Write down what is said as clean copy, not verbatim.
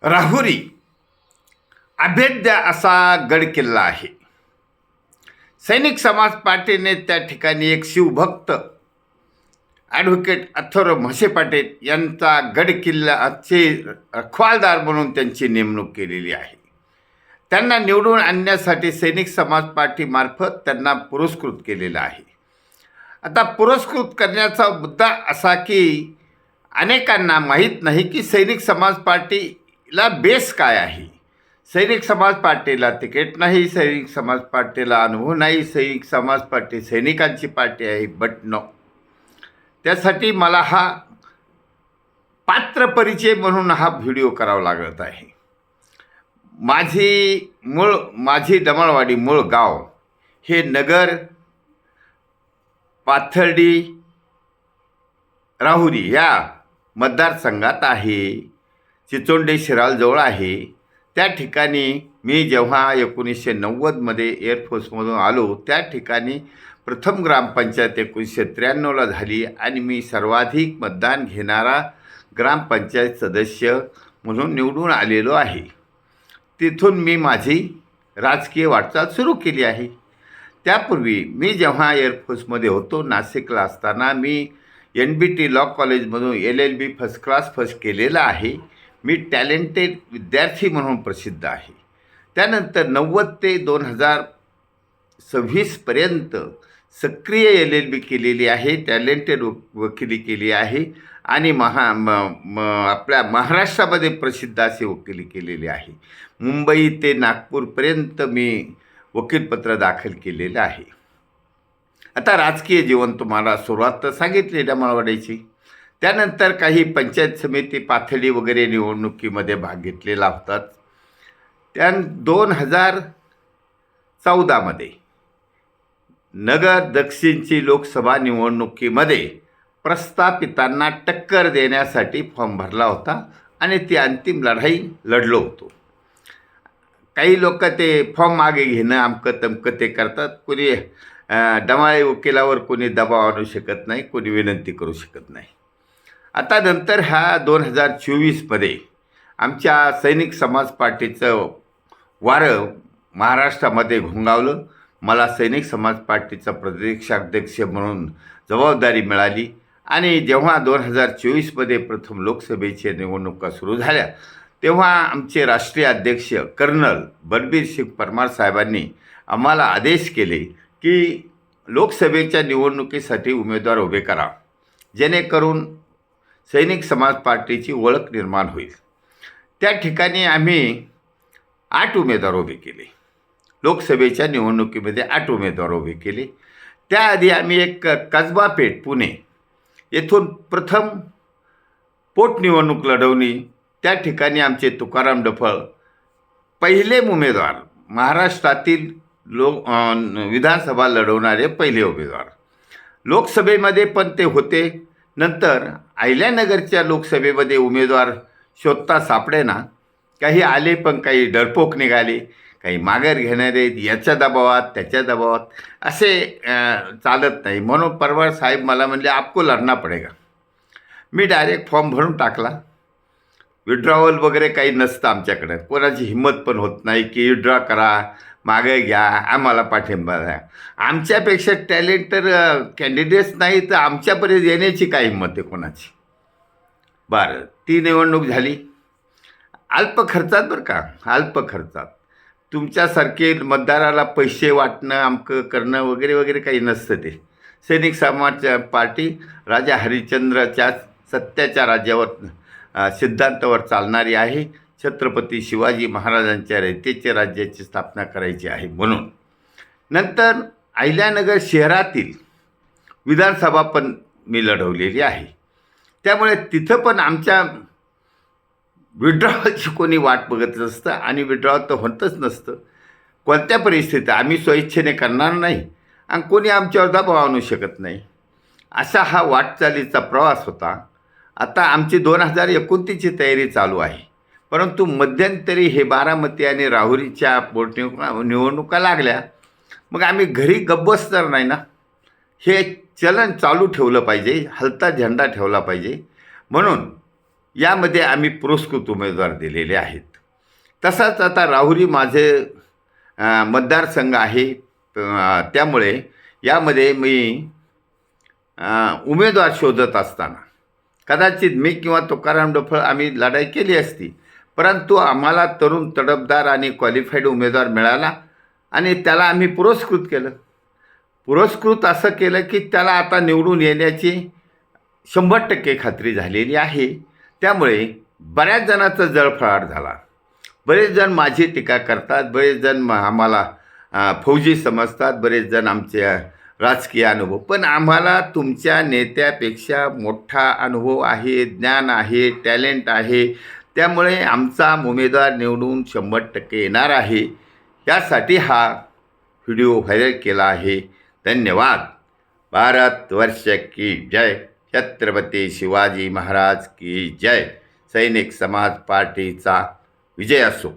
राहुरी अभेद्य असा गडकिल्ला आहे. सैनिक समाज पार्टीने त्या ठिकाणी एक शिवभक्त ॲडव्होकेट अथर्व म्हसे पाटील यांचा गडकिल्ल्याचे रखवालदार म्हणून त्यांची नेमणूक केलेली आहे. त्यांना निवडून आणण्यासाठी सैनिक समाज पार्टीमार्फत त्यांना पुरस्कृत केलेलं आहे. आता पुरस्कृत करण्याचा मुद्दा असा की अनेकांना माहीत नाही की सैनिक समाज पार्टीला बेस काय आहे. सैनिक समाज पार्टीला तिकीट नाही, सैनिक समाज पार्टीला अनुभव नाही, सैनिक समाज पार्टी सैनिकांची पार्टी आहे. बट नो, त्यासाठी मला हा पात्र परिचय म्हणून हा व्हिडिओ करावा लागत आहे. माझी डमळवाडी मूळ गाव हे नगर पाथर्डी राहुरी या मतदारसंघात आहे. चिचोंडे शिराळजवळ आहे. त्या ठिकाणी मी जेव्हा 1990मध्ये एअरफोर्समधून आलो त्या ठिकाणी प्रथम ग्रामपंचायत 1993ला झाली आणि मी सर्वाधिक मतदान घेणारा ग्रामपंचायत सदस्य म्हणून निवडून आलेलो आहे. तिथून मी माझी राजकीय वाटचाल सुरू केली आहे. त्यापूर्वी मी जेव्हा एअरफोर्समध्ये होतो नाशिकला असताना मी NBT लॉ कॉलेजमधून LLB फर्स्ट क्लास केलेला आहे. मी टॅलेंटेड विद्यार्थी म्हणून प्रसिद्ध आहे. त्यानंतर 90 ते 2026पर्यंत सक्रिय LLB केलेली आहे, टॅलेंटेड वकिली केली आहे आणि आपल्या महाराष्ट्रामध्ये प्रसिद्ध अशी वकिली केलेली आहे. मुंबई ते नागपूरपर्यंत मी वकीलपत्र दाखल केलेलं आहे. आता राजकीय जीवन तुम्हाला सुरुवात तर सांगितली डमळवाडीची. त्यानंतर काही पंचायत समिती पाथर्डी वगैरे निवडणुकीमध्ये भाग घेतलेला होता. 2014मध्ये नगर दक्षिणची लोकसभा निवडणुकीमध्ये प्रस्थापितांना टक्कर देण्यासाठी फॉर्म भरला होता आणि ती अंतिम लढाई लढलो होतो. काही लोक ते फॉर्म मागे घेणं अमकं तमकं ते करतात. कोणी डमाळे वकिलावर कोणी दबाव आणू शकत नाही, कोणी विनंती करू शकत नाही. आता नंतर ह्या 2024मध्ये आमच्या सैनिक समाज पार्टीचं वारं महाराष्ट्रामध्ये घोंगावलं. मला सैनिक समाज पार्टीचा प्रदेशाध्यक्ष म्हणून जबाबदारी मिळाली आणि जेव्हा 2024मध्ये प्रथम लोकसभेच्या निवडणुका सुरू झाल्या तेव्हा आमचे राष्ट्रीय अध्यक्ष कर्नल बलबीर सिंग परमार साहेबांनी आम्हाला आदेश केले की लोकसभेच्या निवडणुकीसाठी उमेदवार उभे करा, जेणेकरून सैनिक समाज पार्टीची ओळख निर्माण होईल. त्या ठिकाणी आम्ही 8 उमेदवार उभे केले. लोकसभेच्या निवडणुकीमध्ये 8 उमेदवार उभे केले. त्याआधी आम्ही एक कसबा पेठ पुणे येथून प्रथम पोटनिवडणूक लढवली. त्या ठिकाणी आमचे तुकाराम डफळ पहिले उमेदवार, महाराष्ट्रातील विधानसभा लढवणारे पहिले उमेदवार. लोकसभेमध्ये पण ते होते. नंतर अहिल्यानगरच्या लोकसभेमध्ये उमेदवार शोधता सापडेना. काही आले पण काही डरपोक निघाले, काही माघार घेणारे याच्या दबावात त्याच्या दबावात असे चालत नाही. म्हणून परमार साहेब मला म्हणले आपको लढना पडेगा. मी डायरेक्ट फॉर्म भरून टाकला. विड्रॉवल वगैरे काही नसतं आमच्याकडं. कोणाची हिंमत पण होत नाही की विड्रॉ करा, मागे घ्या, आम्हाला पाठिंबा द्या. आमच्यापेक्षा टॅलेंटेड कॅन्डिडेट्स नाही तर आमच्यापर्यंत येण्याची काय हिंमत आहे कोणाची. बरं, ती निवडणूक झाली अल्प खर्चात. बरं का, अल्प खर्चात. तुमच्यासारखे मतदाराला पैसे वाटणं अमकं करणं वगैरे वगैरे काही नसतं. ते सैनिक समाज पार्टी राजा हरिश्चंद्राच्या सत्याच्या राज्यावर सिद्धांतावर चालणारी आहे. छत्रपती शिवाजी महाराजांच्या रयतेच्या राज्याची स्थापना करायची आहे. म्हणून नंतर अहिल्यानगर शहरातील विधानसभा पण मी लढवलेली आहे. त्यामुळे तिथं पण आमच्या विड्रॉवलची कोणी वाट बघत नसतं आणि विड्रॉवल तर होतच नसतं. कोणत्या परिस्थितीत आम्ही स्वइच्छेने करणार नाही आणि कोणी आमच्यावर दबाव आणू शकत नाही. असा हा वाटचालीचा प्रवास होता. आता आमची 2029ची तयारी चालू आहे. परंतु मध्यंतरी हे बारामती आणि राहुरीच्या निवडणुका लागल्या. मग आम्ही घरी गप्प बसणार नाही ना. हे चलन चालू ठेवलं पाहिजे, हलता झेंडा ठेवला पाहिजे. म्हणून यामध्ये आम्ही पुरस्कृत उमेदवार दिलेले आहेत. तसाच आता राहुरी माझे मतदारसंघ आहे. त्यामुळे यामध्ये मी उमेदवार शोधत असताना कदाचित मी किंवा तुकाराम डोफळ आम्ही लढाई केली असती, परंतु आम्हाला तरुण तडफदार आणि क्वालिफाईड उमेदवार मिळाला आणि त्याला आम्ही पुरस्कृत केलं. पुरस्कृत असं केलं की त्याला आता निवडून येण्याची 100% खात्री झालेली आहे. त्यामुळे बऱ्याच जणांचा जळफळाट झाला. बरेच जण माझी टीका करतात, बरेच जण आम्हाला फौजी समजतात, बरेच जण आमचे राजकीय अनुभव. पण आम्हाला तुमच्या नेत्यापेक्षा मोठा अनुभव आहे, ज्ञान आहे, टॅलेंट आहे. त्यामुळे आमचा उमेदवार निवडून 100% येणार आहे. यासाठी हा व्हिडिओ व्हायरल केला आहे. धन्यवाद. भारतवर्ष की जय. छत्रपती शिवाजी महाराज की जय. सैनिक समाज पार्टीचा विजय असो.